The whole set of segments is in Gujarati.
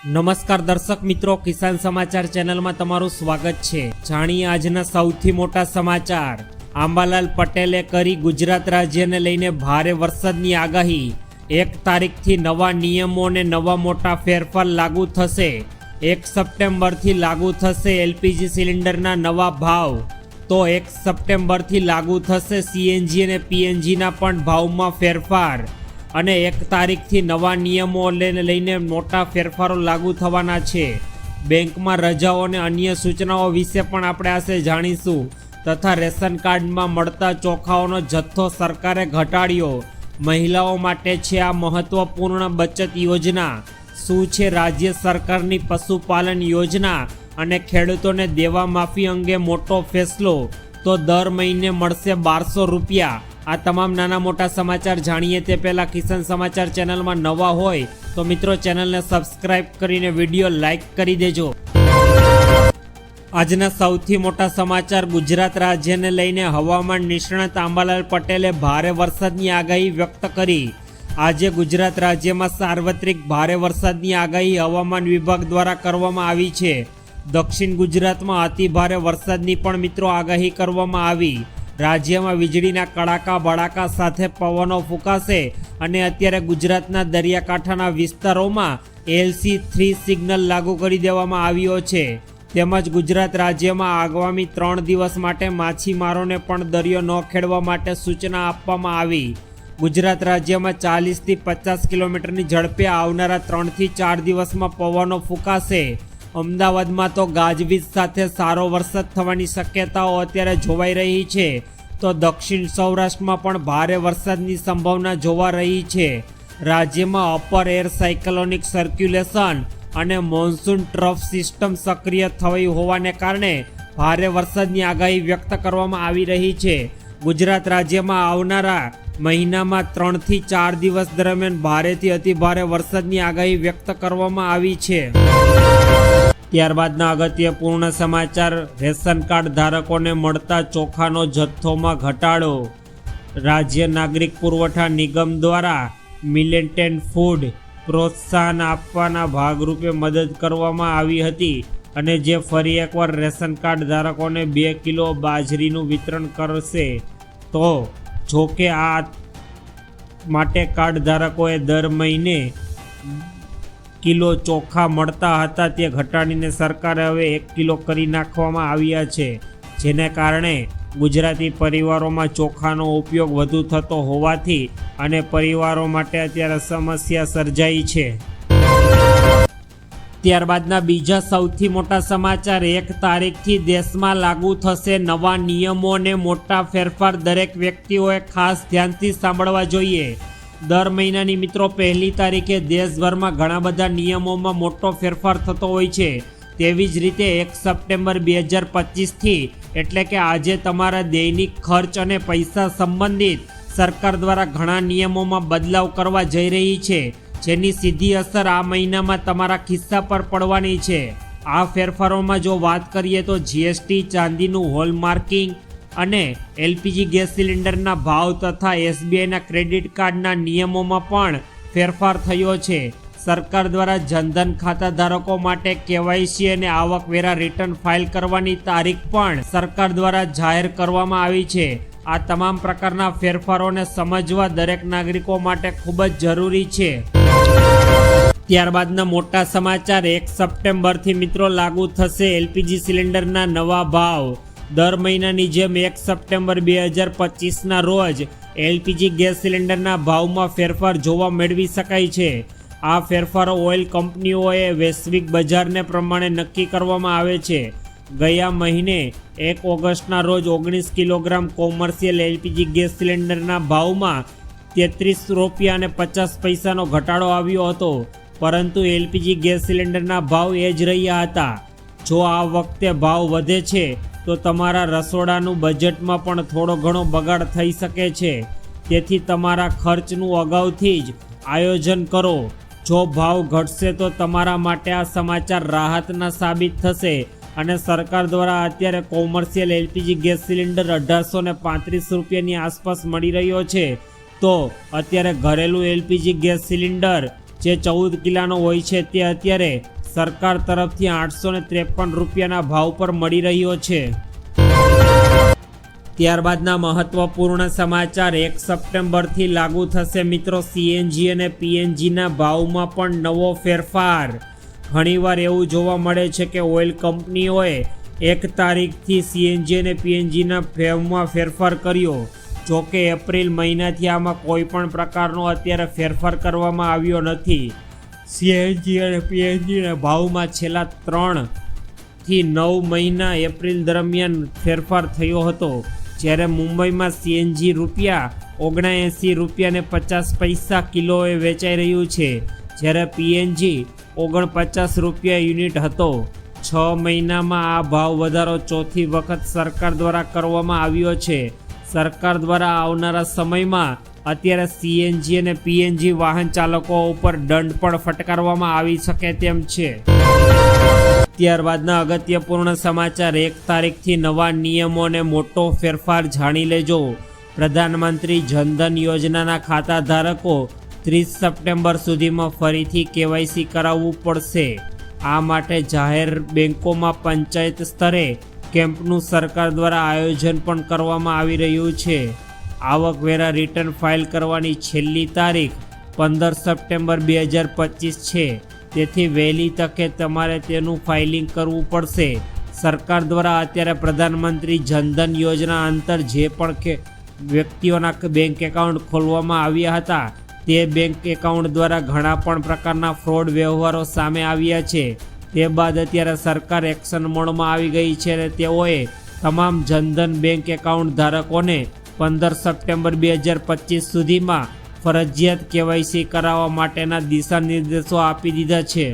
નમસ્કાર દર્શક મિત્રો, કિસાન સમાચાર ચેનલમાં તમારું સ્વાગત છે। જાણીએ આજના સૌથી મોટા સમાચાર। આંબાલાલ પટેલે કરી ગુજરાત રાજ્યને લઈને ભારે વરસાદની આગાહી। 1 તારીખથી નવા નિયમો અને નવા મોટા ફેરફાર લાગુ થશે। 1 સપ્ટેમ્બરથી લાગુ થશે એલપીજી સિલિન્ડરના નવા ભાવ। તો 1 સપ્ટેમ્બરથી લાગુ થશે સીએનજી અને પીએનજીના પણ ભાવમાં ફેરફાર। અને 1 તારીખથી નવા નિયમો લઈને મોટા ફેરફારો લાગુ થવાના છે। બેંકમાં રજાઓ અને અન્ય સૂચનાઓ વિશે પણ આપણે આજે જાણીશું, તથા રેશન કાર્ડમાં મળતા ચોખાઓનો જથ્થો સરકારે ઘટાડ્યો। મહિલાઓ માટે છે આ મહત્વપૂર્ણ બચત યોજના। શું છે રાજ્ય સરકારની પશુપાલન યોજના અને ખેડૂતોને દેવા માફી અંગે મોટો ફેસલો? તો દર મહિને મળશે 1200 રૂપિયા। આ તમામ નાના મોટા સમાચાર જાણીએ તે પહેલાં કિસાન સમાચાર ચેનલમાં નવા હોય તો મિત્રો ચેનલને સબસ્ક્રાઇબ કરીને વિડીયો લાઇક કરી દેજો। આજના સૌથી મોટા સમાચાર। ગુજરાત રાજ્યને લઈને હવામાન નિષ્ણાત આંબાલાલ પટેલે ભારે વરસાદની આગાહી વ્યક્ત કરી। આજે ગુજરાત રાજ્યમાં સાર્વત્રિક ભારે વરસાદની આગાહી હવામાન વિભાગ દ્વારા કરવામાં આવી છે। દક્ષિણ ગુજરાતમાં અતિ ભારે વરસાદની પણ મિત્રો આગાહી કરવામાં આવી। રાજ્યમાં વીજળીના કડાકા ભડાકા સાથે પવનો ફૂંકાશે અને અત્યારે ગુજરાતના દરિયાકાંઠાના વિસ્તારોમાં LC3 સિગ્નલ લાગુ કરી દેવામાં આવ્યો છે। તેમજ ગુજરાત રાજ્યમાં આગામી 3 દિવસ માટે માછીમારોને પણ દરિયો ન ખેડવા માટે સૂચના આપવામાં આવી। ગુજરાત રાજ્યમાં 40થી 50 કિલોમીટરની ઝડપે આવનારા 3 થી 4 દિવસમાં પવનો ફૂંકાશે। અમદાવાદમાં તો ગાજવીજ સાથે સારો વરસાદ થવાની શક્યતાઓ અત્યારે જોવાઈ રહી છે, તો દક્ષિણ સૌરાષ્ટ્રમાં પણ ભારે વરસાદની સંભાવના જોવા રહી છે। રાજ્યમાં અપર એર સાયક્લોનિક સર્ક્યુલેશન અને મોન્સૂન ટ્રફ સિસ્ટમ સક્રિય થઈ હોવાને કારણે ભારે વરસાદની આગાહી વ્યક્ત કરવામાં આવી રહી છે। ગુજરાત રાજ્યમાં આવનારા મહિનામાં 3 થી 4 દિવસ દરમિયાન ભારેથી અતિ ભારે વરસાદની આગાહી વ્યક્ત કરવામાં આવી છે। ત્યારબાદના અગત્યપૂર્ણ સમાચાર। રેશન કાર્ડ ધારકોને મળતા ચોખાનો જથ્થોમાં ઘટાડો। રાજ્ય નાગરિક પુરવઠા નિગમ દ્વારા મિલેટ એન્ડ ફૂડ પ્રોત્સાહન આપવાના ભાગરૂપે મદદ કરવામાં આવી હતી, અને જે ફરી એકવાર રેશન કાર્ડ ધારકોને 2 કિલો બાજરીનું વિતરણ કરશે। તો જોકે આ માટે કાર્ડ ધારકોએ દર મહિને કિલો ચોખા મળતા હતા તે ઘટાડીને સરકારે હવે 1 કિલો કરી નાખવામાં આવ્યા છે, જેને કારણે ગુજરાતી પરિવારોમાં ચોખાનો ઉપયોગ વધુ થતો હોવાથી અને પરિવારો માટે અત્યારે સમસ્યા સર્જાઈ છે। ત્યારબાદના બીજા સૌથી મોટા સમાચાર। 1 તારીખથી દેશમાં લાગુ થશે નવા નિયમો અને મોટા ફેરફાર। દરેક વ્યક્તિઓએ ખાસ ધ્યાનથી સાંભળવા જોઈએ। દર મહિનાની મિત્રો 1લી તારીખે દેશભરમાં ઘણા બધા નિયમોમાં મોટો ફેરફાર થતો હોય છે। તેવી જ રીતે 1 સપ્ટેમ્બર 2025થી એટલે કે આજે તમારા દૈનિક ખર્ચ અને પૈસા સંબંધિત સરકાર દ્વારા ઘણા નિયમોમાં બદલાવ કરવા જઈ રહી છે, જેની સીધી અસર આ મહિનામાં તમારા ખિસ્સા પર પડવાની છે। આ ફેરફારોમાં જો વાત કરીએ તો જીએસટી, ચાંદીનું હોલમાર્કિંગ અને એલપીજી ગેસ સિલિન્ડરના ભાવ તથા એસબીઆઈના ક્રેડિટ કાર્ડના નિયમોમાં પણ ફેરફાર થયો છે। સરકાર દ્વારા જનધન ખાતા ધારકો માટે કેવાયસી અને આવકવેરા રિટર્ન ફાઇલ કરવાની તારીખ પણ સરકાર દ્વારા જાહેર કરવામાં આવી છે। આ તમામ પ્રકારના ફેરફારોને સમજવા દરેક નાગરિકો માટે ખૂબ જ જરૂરી છે। ત્યારબાદના મોટા સમાચાર। 1 સપ્ટેમ્બરથી મિત્રો લાગુ થશે એલપીજી સિલિન્ડરના નવા ભાવ। દર મહિનાની જેમ 1 સપ્ટેમ્બર 2025ના રોજ એલપીજી ગેસ સિલિન્ડરના ભાવમાં ફેરફાર જોવા મેળવી શકાય છે। આ ફેરફારો ઓઇલ કંપનીઓએ વૈશ્વિક બજારને પ્રમાણે નક્કી કરવામાં આવે છે। ગયા મહિને 1 ઓગસ્ટના રોજ 19 કિલોગ્રામ કોમર્શિયલ એલપીજી ગેસ સિલિન્ડરના ભાવમાં 33 રૂપિયા અને 50 પૈસાનો ઘટાડો આવ્યો હતો, પરંતુ એલપીજી ગેસ સિલિન્ડરના ભાવ એ જ રહ્યા હતા। જો આ વખતે ભાવ વધે છે તો તમારા રસોડાનું બજેટમાં પણ થોડો ઘણો બગાડ થઈ શકે છે, તેથી તમારા ખર્ચનું અગાઉથી જ આયોજન કરો। જો ભાવ ઘટશે તો તમારા માટે આ સમાચાર રાહતના સાબિત થશે, અને સરકાર દ્વારા અત્યારે કોમર્શિયલ એલપીજી ગેસ સિલિન્ડર 1835 રૂપિયાની આસપાસ મળી રહ્યો છે, તો અત્યારે ઘરેલું એલપીજી ગેસ સિલિન્ડર જે 14 કિલોનો હોય છે તે અત્યારે સરકાર તરફથી 853 રૂપિયાના ભાવ પર મળી રહ્યો છે. ત્યારબાદના મહત્વપૂર્ણ સમાચાર 1 સપ્ટેમ્બરથી લાગુ થશે મિત્રો સીએનજી અને પીએનજીના ભાવમાં પણ નવો ફેરફાર. ઘણીવાર એવું જોવા મળે છે કે ઓઇલ કંપનીઓએ 1 તારીખથી સીએનજી અને પીએનજીના ભાવમાં ફેરફાર કર્યો. જોકે એપ્રિલ મહિનાથી આમાં કોઈ પણ પ્રકારનો અત્યારે ફેરફાર કરવામાં આવ્યો નથી. સીએનજી અને પીએનજીના ભાવમાં છેલ્લા 3 થી 9 મહિના એપ્રિલ દરમિયાન ફેરફાર થયો હતો. જ્યારે મુંબઈમાં સીએનજી ₹79.50 કિલોએ વેચાઈ રહ્યું છે, જ્યારે પીએનજી ₹49 યુનિટ હતો. 6 મહિનામાં આ ભાવ વધારો ચોથી વખત સરકાર દ્વારા કરવામાં આવ્યો છે. સરકાર દ્વારા આવનારા સમયમાં અત્યારે સીએનજી અને પીએનજી વાહન ચાલકો ઉપર દંડ પણ ફટકારવામાં આવી શકે તેમ છે. ત્યારબાદના અગત્યપૂર્ણ સમાચાર 1 તારીખથી નવા નિયમો અને મોટો ફેરફાર જાણી લેજો. પ્રધાનમંત્રી જનધન યોજનાના ખાતા ધારકો 30 સપ્ટેમ્બર સુધીમાં ફરીથી કેવાયસી કરાવવું પડશે. આ માટે જાહેર બેંકોમાં પંચાયત સ્તરે કેમ્પનું સરકાર દ્વારા આયોજન પણ કરવામાં આવી રહ્યું છે. આવકવેરા રિટર્ન ફાઇલ કરવાની છેલ્લી તારીખ 15 સપ્ટેમ્બર 2025 છે. તેથી વહેલી તકે તમારે તેનું ફાઇલિંગ કરવું પડશે. સરકાર દ્વારા અત્યારે પ્રધાનમંત્રી જનધન યોજના અંતર જે પણ વ્યક્તિઓના બેંક એકાઉન્ટ ખોલવામાં આવ્યા હતા તે બેંક એકાઉન્ટ દ્વારા ઘણા પણ પ્રકારના ફ્રોડ વ્યવહારો સામે આવ્યા છે. તે બાદ અત્યારે સરકાર એક્શન મોડમાં આવી ગઈ છે અને તેઓએ તમામ જનધન બેંક એકાઉન્ટ ધારકોને 15 સપ્ટેમ્બર 2025 સુધીમાં ફરજિયાત કેવાયસી કરાવવા માટેના દિશા નિર્દેશો આપી દીધા છે.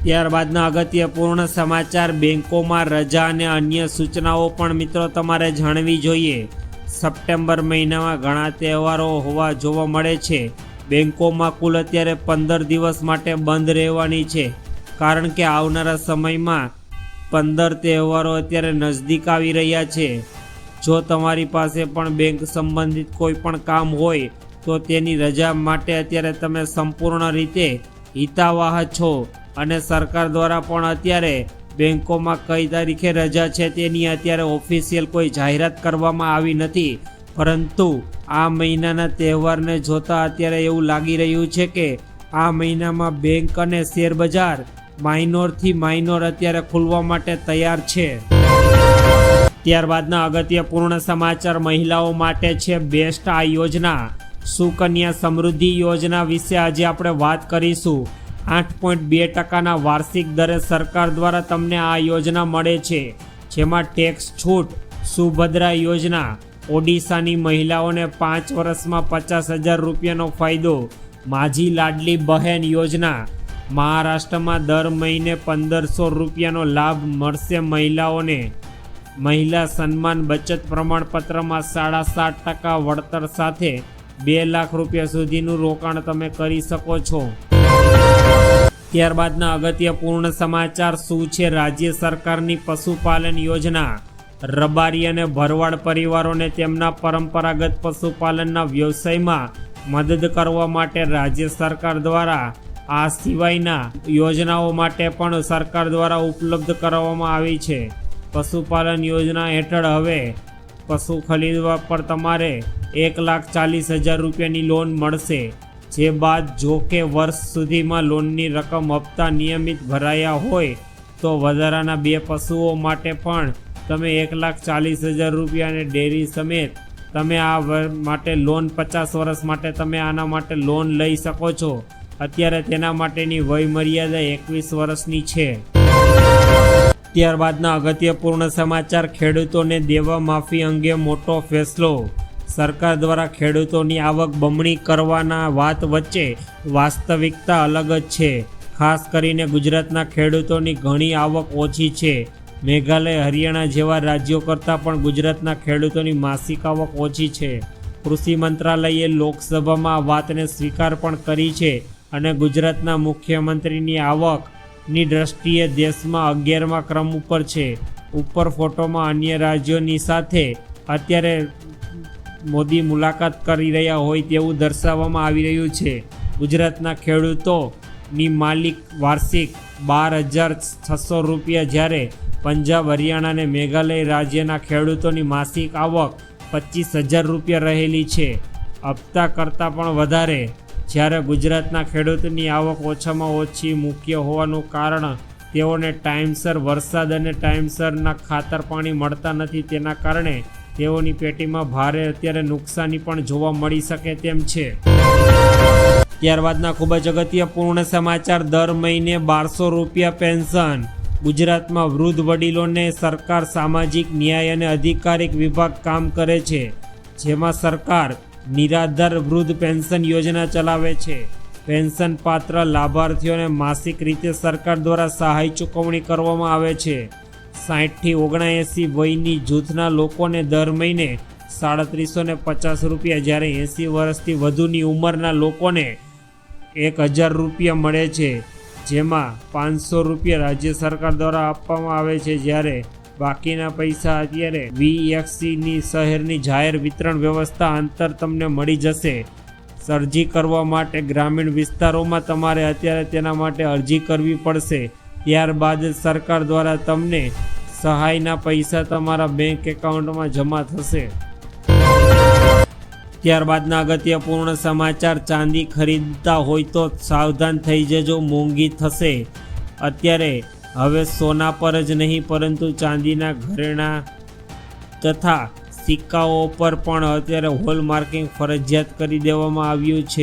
ત્યારબાદના અગત્યપૂર્ણ સમાચાર બેંકોમાં રજા અને અન્ય સૂચનાઓ પણ મિત્રો તમારે જાણવી જોઈએ. સપ્ટેમ્બર મહિનામાં ઘણા તહેવારો હોવા જોવા મળે છે. બેંકોમાં કુલ અત્યારે 15 દિવસ માટે બંધ રહેવાની છે, કારણ કે આવનારા સમયમાં 15 તહેવારો અત્યારે નજદીક આવી રહ્યા છે. જો તમારી પાસે પણ બેંક સંબંધિત કોઈ પણ કામ હોય તો તેની રજા માટે અત્યારે તમે સંપૂર્ણ રીતે હિતાવહ છો અને સરકાર દ્વારા પણ અત્યારે બેંકોમાં કઈ તારીખે રજા છે તેની અત્યારે ઓફિશિયલ કોઈ જાહેરાત કરવામાં આવી નથી. પરંતુ આ મહિનાના તહેવારને જોતા અત્યારે એવું લાગી રહ્યું છે કે આ મહિનામાં બેંક અને શેર બજાર માઇનોરથી માઇનોર અત્યારે ખુલવા માટે તૈયાર છે. ત્યારબાદના અગત્યપૂર્ણ સમાચાર મહિલાઓ માટે છે બેસ્ટ આ યોજના. સુકન્યા સમૃદ્ધિ યોજના વિશે આજે આપણે વાત કરીશું. 8.2% વાર્ષિક દરે સરકાર દ્વારા તમને આ યોજના મળે છે, જેમાં ટેક્સ છૂટ. સુભદ્રા યોજના ઓડિશાની મહિલાઓને 5 વર્ષમાં 50,000 રૂપિયાનો ફાયદો. માજી લાડલી બહેન યોજના મહારાષ્ટ્રમાં દર મહિને 1,500 રૂપિયાનો લાભ મળશે મહિલાઓને. મહિલા સન્માન બચત પ્રમાણપત્રમાં 7.5% વળતર સાથે 2 લાખ રૂપિયા સુધીનું રોકાણ તમે કરી શકો છો. ત્યારબાદના અગત્યપૂર્ણ સમાચાર શું છે રાજ્ય સરકારની પશુપાલન યોજના. રબારી અને ભરવાડ પરિવારોને તેમના પરંપરાગત પશુપાલનના વ્યવસાયમાં મદદ કરવા માટે રાજ્ય સરકાર દ્વારા આ સિવાયના યોજનાઓ માટે પણ સરકાર દ્વારા ઉપલબ્ધ કરાવવામાં આવી છે. પશુપાલન યોજના હેઠળ હવે પશુ ખરીદવા પર તમારે 1,40,000 રૂપિયાની લોન મળશે. જે બાદ જો કે વર્ષ સુધીમાં લોનની રકમ હપ્તા નિયમિત ભરાયા હોય તો વધારાના 2 પશુઓ માટે પણ તમે 1,40,000 રૂપિયા અને ડેરી સમેત તમે આ માટે લોન 50 વર્ષ માટે તમે આના માટે લોન લઈ શકો છો. અત્યારે તેના માટેની વય મર્યાદા 21 વર્ષની છે. ત્યારબાદના અગત્યપૂર્ણ સમાચાર ખેડૂતોને દેવા માફી અંગે મોટો ફેસલો. સરકાર દ્વારા ખેડૂતોની આવક બમણી કરવાના વાત વચ્ચે વાસ્તવિકતા અલગ જ છે. ખાસ કરીને ગુજરાતના ખેડૂતોની ઘણી આવક ઓછી છે. મેઘાલય, હરિયાણા જેવા રાજ્યો કરતાં પણ ગુજરાતના ખેડૂતોની માસિક આવક ઓછી છે. કૃષિ મંત્રાલયે લોકસભામાં આ વાતને સ્વીકાર પણ કરી છે અને ગુજરાતના મુખ્યમંત્રીની આવકની દ્રષ્ટિએ દેશમાં 11મા ક્રમ ઉપર છે. ઉપર ફોટોમાં અન્ય રાજ્યોની સાથે અત્યારે મોદી મુલાકાત કરી રહ્યા હોય તેવું દર્શાવવામાં આવી રહ્યું છે. ગુજરાતના ખેડૂતોની માલિક વાર્ષિક 12,600 રૂપિયા, જ્યારે પંજાબ, હરિયાણા અને મેઘાલય રાજ્યના ખેડૂતોની માસિક આવક 25,000 રૂપિયા રહેલી છે. હપ્તા કરતાં પણ વધારે. જ્યારે ગુજરાતના ખેડૂતોની આવક ઓછામાં ઓછી મુખ્ય હોવાનું કારણ તેઓને ટાઈમસર વરસાદ અને ટાઈમસરના ખાતર પાણી મળતા નથી. તેના કારણે તેઓની પેટીમાં ભારે અત્યારે નુકસાની પણ જોવા મળી શકે તેમ છે. ત્યારબાદના ખૂબ જ અગત્યપૂર્ણ સમાચાર. દર મહિને 1200 રૂપિયા પેન્શન. ગુજરાતમાં વૃદ્ધ વડીલોને સરકાર સામાજિક ન્યાય અને અધિકારિક વિભાગ કામ કરે છે, જેમાં સરકાર નિરાધાર વૃદ્ધ પેન્શન યોજના ચલાવે છે. પેન્શન પાત્ર લાભાર્થીઓને માસિક રીતે સરકાર દ્વારા સહાય ચૂકવણી કરવામાં આવે છે. 60 થી 79 વયની જૂથના લોકોને દર મહિને 3750 રૂપિયા, જ્યારે 80 વર્ષથી વધુની ઉંમરના લોકોને 1000 રૂપિયા મળે છે, જેમાં 500 રૂપિયા રાજ્ય સરકાર દ્વારા આપવામાં આવે છે, જ્યારે બાકીના પૈસા અત્યારે VXCની શહેરની જાહેર વિતરણ વ્યવસ્થા અંતર તમને મળી જશે. અરજી કરવા માટે ગ્રામીણ વિસ્તારોમાં તમારે અત્યારે તેના માટે અરજી કરવી પડશે. ત્યારબાદ સરકાર દ્વારા તમને સહાયના પૈસા તમારા બેંક એકાઉન્ટમાં જમા થશે. ત્યારબાદના અગત્યપૂર્ણ સમાચાર. ચાંદી ખરીદતા હોય તો સાવધાન થઈ જજો, મોંઘી થશે. અત્યારે હવે સોના પર જ નહીં પરંતુ ચાંદીના ઘરેણાં તથા સિક્કાઓ પર પણ અત્યારે હોલમાર્કિંગ ફરજિયાત કરી દેવામાં આવ્યું છે.